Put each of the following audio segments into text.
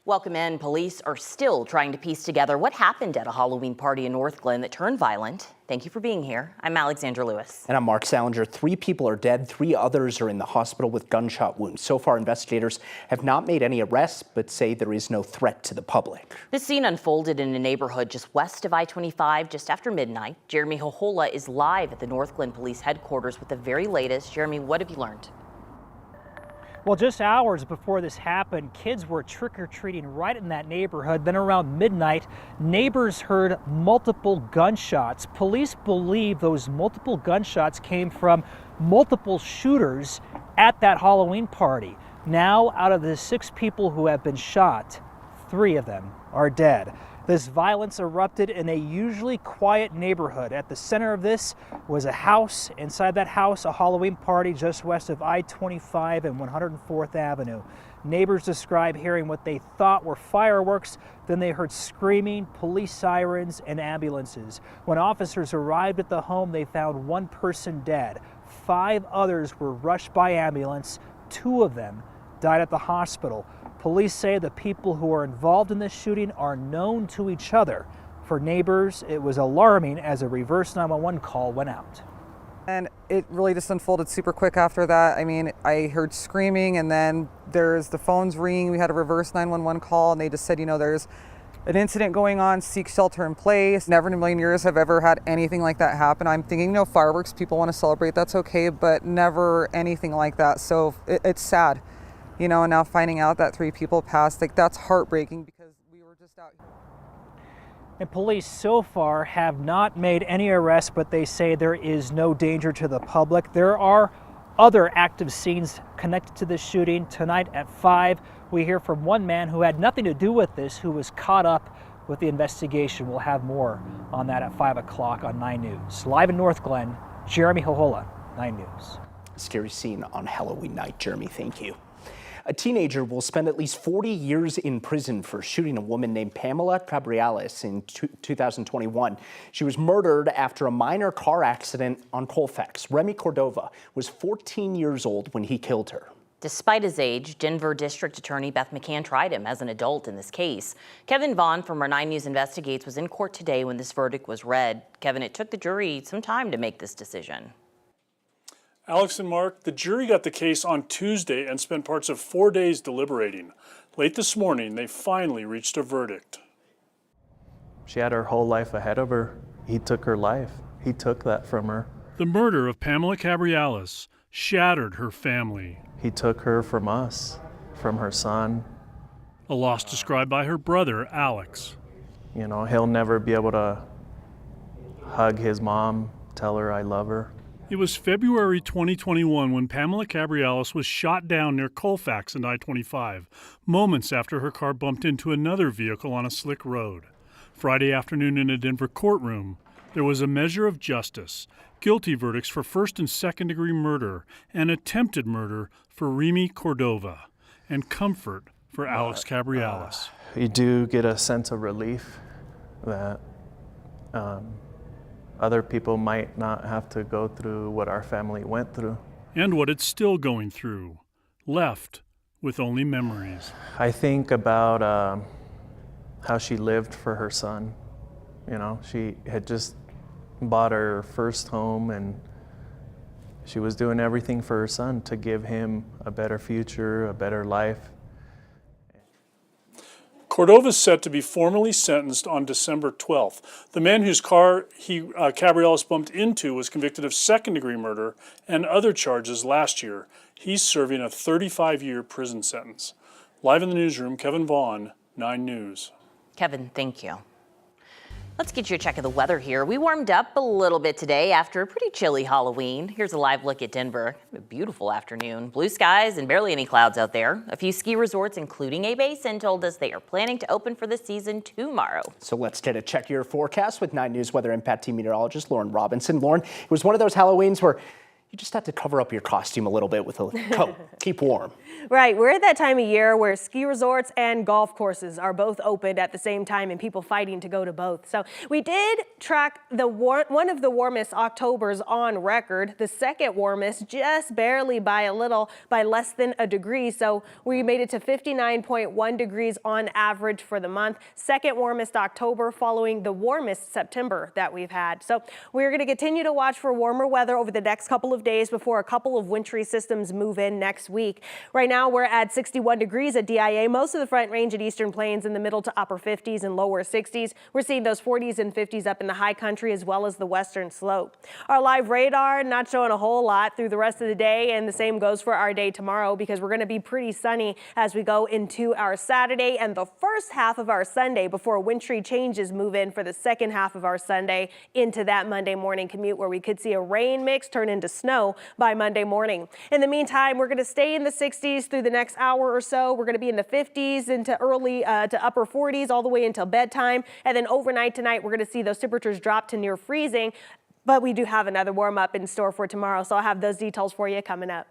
Welcome in. Police are still trying to piece together what happened at a Halloween party in Northglenn that turned violent. Thank you for being here. I'm Alexandra Lewis. And I'm Mark Salinger. 3 people are dead. 3 others are in the hospital with gunshot wounds. So far, investigators have not made any arrests, but say there is no threat to the public. This scene unfolded in a neighborhood just west of I-25 just after midnight. Jeremy Hohola is live at the Northglenn Police Headquarters with the very latest. Jeremy, what have you learned? Well, just hours before this happened, kids were trick-or-treating right in that neighborhood. Then around midnight, neighbors heard multiple gunshots. Police believe those multiple gunshots came from multiple shooters at that Halloween party. Now, out of the 6 people who have been shot, 3 of them are dead. This violence erupted in a usually quiet neighborhood. At the center of this was a house. Inside that house, a Halloween party just west of I-25 and 104th Avenue. Neighbors describe hearing what they thought were fireworks. Then they heard screaming, police sirens, and ambulances. When officers arrived at the home, they found 1 person dead. 5 others were rushed by ambulance. 2 of them died at the hospital. Police say the people who are involved in this shooting are known to each other. For neighbors, it was alarming as a reverse 911 call went out. And it really just unfolded super quick after that. I mean, I heard screaming, and then there's the phones ringing. We had a reverse 911 call, and they just said, you know, there's an incident going on, seek shelter in place. Never in a million years have ever had anything like that happen. I'm thinking, no, fireworks, people want to celebrate, that's okay, but never anything like that. So it's sad. You know, and now finding out that 3 people passed, like, that's heartbreaking because we were just out here. And police so far have not made any arrests, but they say there is no danger to the public. There are other active scenes connected to this shooting. Tonight at 5, we hear from one man who had nothing to do with this, who was caught up with the investigation. We'll have more on that at 5 o'clock on 9 News. Live in Northglenn, Jeremy Hohola, 9 News. Scary scene on Halloween night. Jeremy, thank you. A teenager will spend at least 40 years in prison for shooting a woman named Pamela Cabriales in 2021. She was murdered after a minor car accident on Colfax. Remy Cordova was 14 years old when he killed her. Despite his age, Denver District Attorney Beth McCann tried him as an adult in this case. Kevin Vaughn from our 9 News Investigates was in court today when this verdict was read. Kevin, it took the jury some time to make this decision. Alex and Mark, the jury got the case on Tuesday and spent parts of 4 days deliberating. Late this morning, they finally reached a verdict. She had her whole life ahead of her. He took her life. He took that from her. The murder of Pamela Cabriales shattered her family. He took her from us, from her son. A loss described by her brother, Alex. You know, he'll never be able to hug his mom, tell her I love her. It was February 2021 when Pamela Cabriales was shot down near Colfax and I-25, moments after her car bumped into another vehicle on a slick road. Friday afternoon in a Denver courtroom, there was a measure of justice, guilty verdicts for first and second degree murder and attempted murder for Remy Cordova, and comfort for Alex Cabriales. You do get a sense of relief that other people might not have to go through what our family went through. And what it's still going through, left with only memories. I think about how she lived for her son. You know, she had just bought her first home and she was doing everything for her son to give him a better future, a better life. Cordova is set to be formally sentenced on December 12th. The man whose car Cabriales bumped into was convicted of second-degree murder and other charges last year. He's serving a 35-year prison sentence. Live in the newsroom, Kevin Vaughn, 9 News. Kevin, thank you. Let's get you a check of the weather here. We warmed up a little bit today after a pretty chilly Halloween. Here's a live look at Denver. A beautiful afternoon. Blue skies and barely any clouds out there. A few ski resorts, including A Basin, told us they are planning to open for the season tomorrow. So let's get a check of your forecast with 9 News Weather Impact Team meteorologist Lauren Robinson. Lauren, it was one of those Halloweens where You just have to cover up your costume a little bit with a coat. Keep warm. Right, we're at that time of year where ski resorts and golf courses are both opened at the same time and people fighting to go to both. So we did track one of the warmest Octobers on record, the second warmest just barely by less than a degree. So we made it to 59.1 degrees on average for the month. Second warmest October following the warmest September that we've had. So we're going to continue to watch for warmer weather over the next couple of days before a couple of wintry systems move in next week. Right now we're at 61 degrees at DIA. Most of the Front Range and Eastern Plains in the middle to upper 50s and lower 60s. We're seeing those 40s and 50s up in the high country as well as the western slope. Our live radar not showing a whole lot through the rest of the day, and the same goes for our day tomorrow because we're going to be pretty sunny as we go into our Saturday and the first half of our Sunday before wintry changes move in for the second half of our Sunday into that Monday morning commute where we could see a rain mix turn into snow by Monday morning. In the meantime, we're going to stay in the 60s through the next hour or so. We're going to be in the 50s into early to upper 40s all the way until bedtime. And then overnight tonight, we're going to see those temperatures drop to near freezing. But we do have another warm up in store for tomorrow. So I'll have those details for you coming up.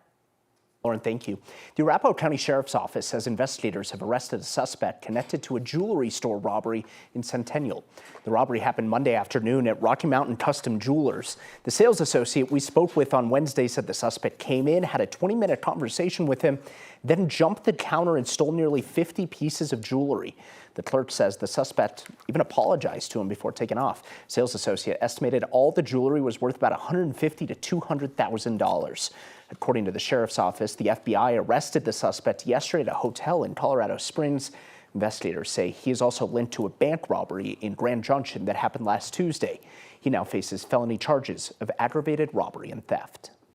Lauren, thank you. The Arapahoe County Sheriff's Office says investigators have arrested a suspect connected to a jewelry store robbery in Centennial. The robbery happened Monday afternoon at Rocky Mountain Custom Jewelers. The sales associate we spoke with on Wednesday said the suspect came in, had a 20-minute conversation with him, then jumped the counter and stole nearly 50 pieces of jewelry. The clerk says the suspect even apologized to him before taking off. Sales associate estimated all the jewelry was worth about $150,000 to $200,000. According to the sheriff's office, the FBI arrested the suspect yesterday at a hotel in Colorado Springs. Investigators say he is also linked to a bank robbery in Grand Junction that happened last Tuesday. He now faces felony charges of aggravated robbery and theft.